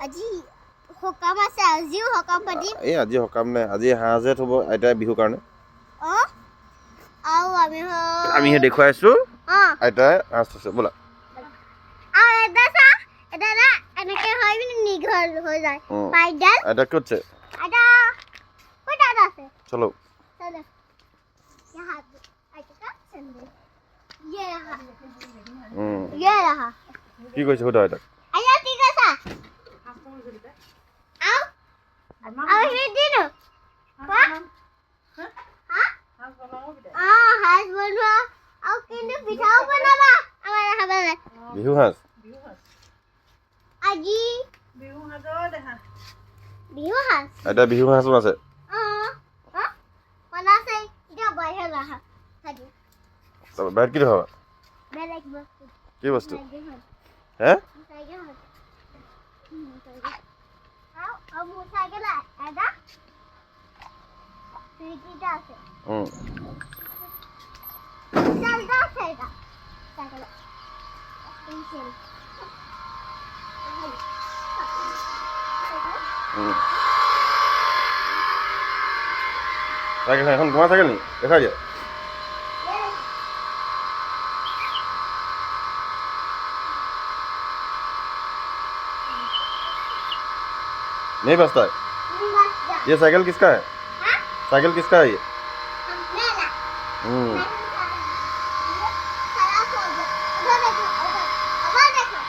আজি সকাম আছে আজিও সকাম পাতিম এই আজি সকাম নাই আজি হাঁহ যে থব আইতাই বিহুৰ কাৰণে আৰু আমিহে দেখুৱাইছো অ আইতাই হাঁহ থৈছে ব'লা আৰু এটা এনেকে হয় মানে নিঘল হৈ যায় পাইডাল আইতা ক'ত আছে আইতা ক'ত আছে চলো चलो यहाँ आइए का संदे ये रहा কি কৈছে সোধা আইতাক आया ठीक है सा आओ ये दिनो हाँ हाथ बनवा आओ किंतु पिठाओ बनावा हमारे हमारे বিহু হাঁহ आजी बिहु हाथ আইতা বিহু হাঁহো আছে mana saya tidak bayar lah tadi বাহিৰত কি দেখাবা balik bos কি বস্তু হে ada sedikit আছে salda salda salda pencil cycle এখন তোমার সাইকেল নি দেখা যায় नहीं बसता है ये साइकिल किसका है साइकिल किसका है ये खराब हो गया उधर देखो उधर देखो